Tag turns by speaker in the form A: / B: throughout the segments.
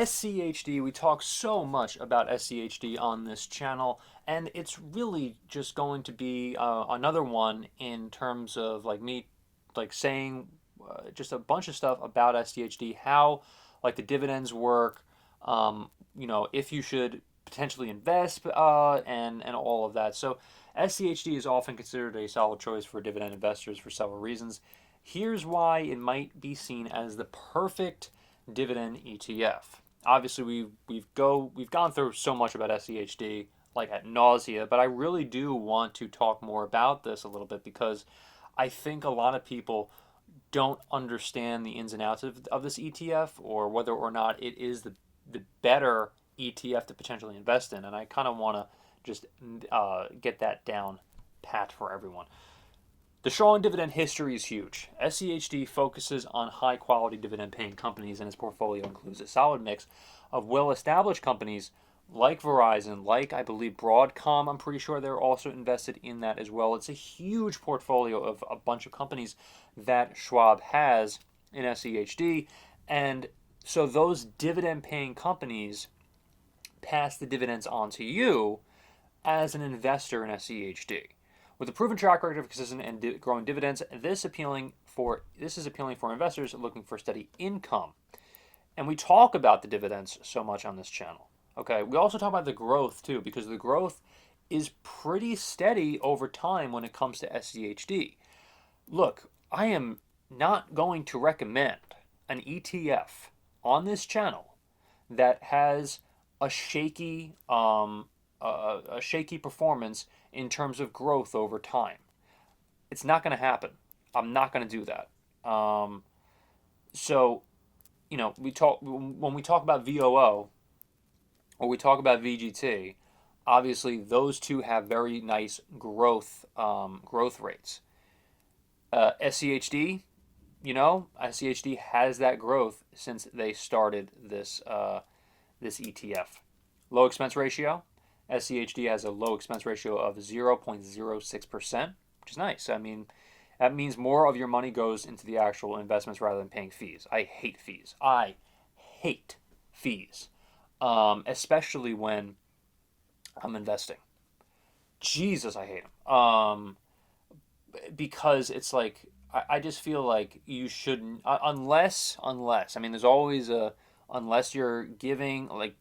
A: SCHD, we talk so much about SCHD on this channel, and it's really just going to be another one in terms of like me like saying just a bunch of stuff about SCHD, how like the dividends work, if you should potentially invest, and all of that. So SCHD is often considered a solid choice for dividend investors for several reasons. Here's why it might be seen as the perfect dividend ETF. Obviously, we've gone through so much about SCHD like at nausea, but I really do want to talk more about this a little bit because I think a lot of people don't understand the ins and outs of this ETF or whether or not it is the better ETF to potentially invest in. And I kind of want to just get that down pat for everyone. The strong dividend history is huge. SCHD focuses on high quality dividend paying companies, and its portfolio includes a solid mix of well established companies like Verizon, like I believe Broadcom. I'm pretty sure they're also invested in that as well. It's a huge portfolio of a bunch of companies that Schwab has in SCHD. And so those dividend paying companies pass the dividends on to you as an investor in SCHD. With a proven track record of consistent and growing dividends, this is appealing for investors looking for steady income. And we talk about the dividends so much on this channel. Okay, we also talk about the growth too, because the growth is pretty steady over time when it comes to SCHD. Look, I am not going to recommend an ETF on this channel that has a shaky performance in terms of growth over time. It's not going to happen. I'm not going to do that. So, when we talk about VOO or we talk about VGT. Obviously, those two have very nice growth rates. SCHD, SCHD has that growth since they started this ETF. Low expense ratio. SCHD has a low expense ratio of 0.06%, which is nice. I mean, that means more of your money goes into the actual investments rather than paying fees. I hate fees. I hate fees, especially when I'm investing. Jesus, I hate them. Because it's like, I just feel like you shouldn't, unless, I mean, there's always unless you're giving, like,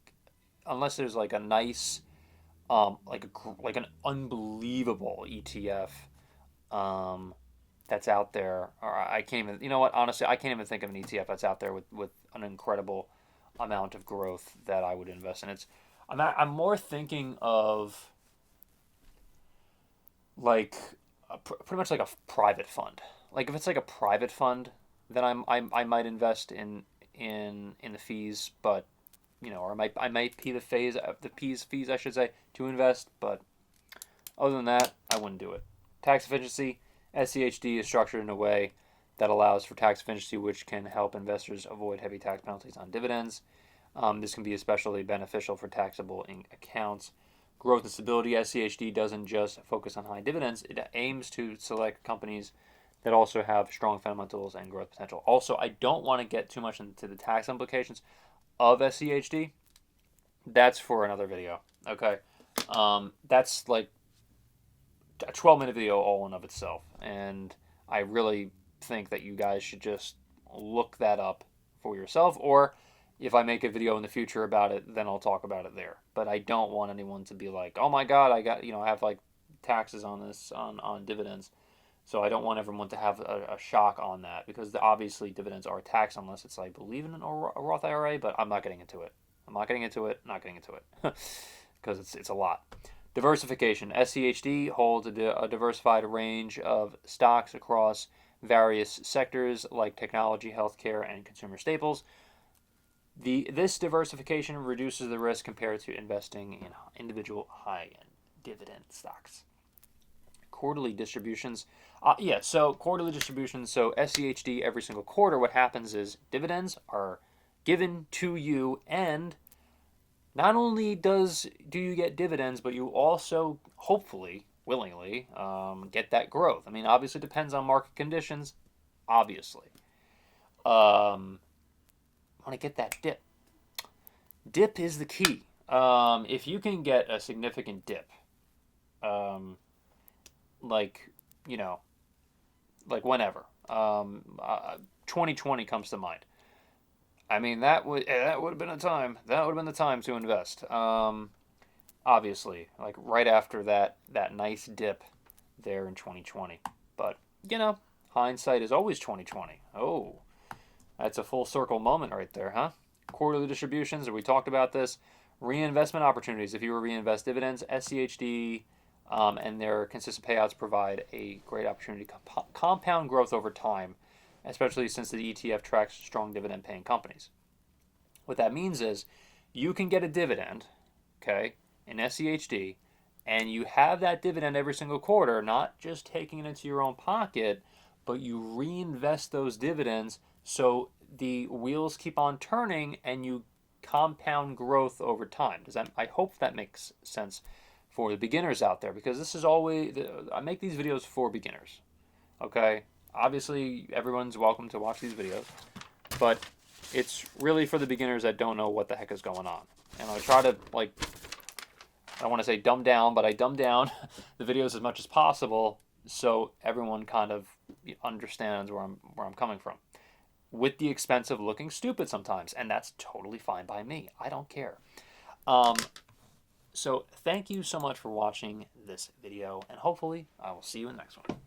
A: unless there's like a nice, like an unbelievable ETF that's out there. Or I can't even, you know what? Honestly, I can't even think of an ETF that's out there with an incredible amount of growth that I would invest in. I'm more thinking of like pretty much like a private fund. Like if it's like a private fund, then I might invest in the fees, but or I might pay fees I should say to invest, but other than that, I wouldn't do it. Tax efficiency. SCHD is structured in a way that allows for tax efficiency, which can help investors avoid heavy tax penalties on dividends. This can be especially beneficial for taxable accounts. Growth and stability. SCHD doesn't just focus on high dividends. It aims to select companies that also have strong fundamentals and growth potential. Also, I don't want to get too much into the tax implications of SCHD. That's for another video. Okay. That's like a 12-minute video all in of itself. And I really think that you guys should just look that up for yourself, or if I make a video in the future about it, then I'll talk about it there. But I don't want anyone to be like, oh my God, I have like taxes on this, on dividends. So I don't want everyone to have a shock on that, because obviously dividends are taxed unless it's, I believe, in a Roth IRA, but I'm not getting into it. Not getting into it, because it's a lot. Diversification. SCHD holds a diversified range of stocks across various sectors like technology, healthcare, and consumer staples. This diversification reduces the risk compared to investing in individual high-end dividend stocks. Quarterly distributions. So quarterly distributions. So SCHD every single quarter, what happens is dividends are given to you, and not only do you get dividends, but you also hopefully, willingly, get that growth. I mean, obviously it depends on market conditions. Obviously, want to get that dip. Dip is the key. If you can get a significant dip, um, like, you know, like whenever, 2020 comes to mind. I mean, that would have been a time. That would have been the time to invest. Obviously, like right after that nice dip there in 2020. But hindsight is always 2020. Oh, that's a full circle moment right there, huh? Quarterly distributions. We talked about this. Reinvestment opportunities. If you were reinvest dividends, SCHD, and their consistent payouts provide a great opportunity to compound growth over time, especially since the ETF tracks strong dividend paying companies. What that means is you can get a dividend, okay, in SCHD, and you have that dividend every single quarter, not just taking it into your own pocket, but you reinvest those dividends so the wheels keep on turning and you compound growth over time. I hope that makes sense for the beginners out there, because this is always I make these videos for beginners. Okay? Obviously everyone's welcome to watch these videos, but it's really for the beginners that don't know what the heck is going on. And I try to, like, I don't want to say dumb down, but I dumb down the videos as much as possible so everyone kind of understands where I'm coming from. With the expense of looking stupid sometimes, and that's totally fine by me. I don't care. Um, so thank you so much for watching this video, and hopefully I will see you in the next one.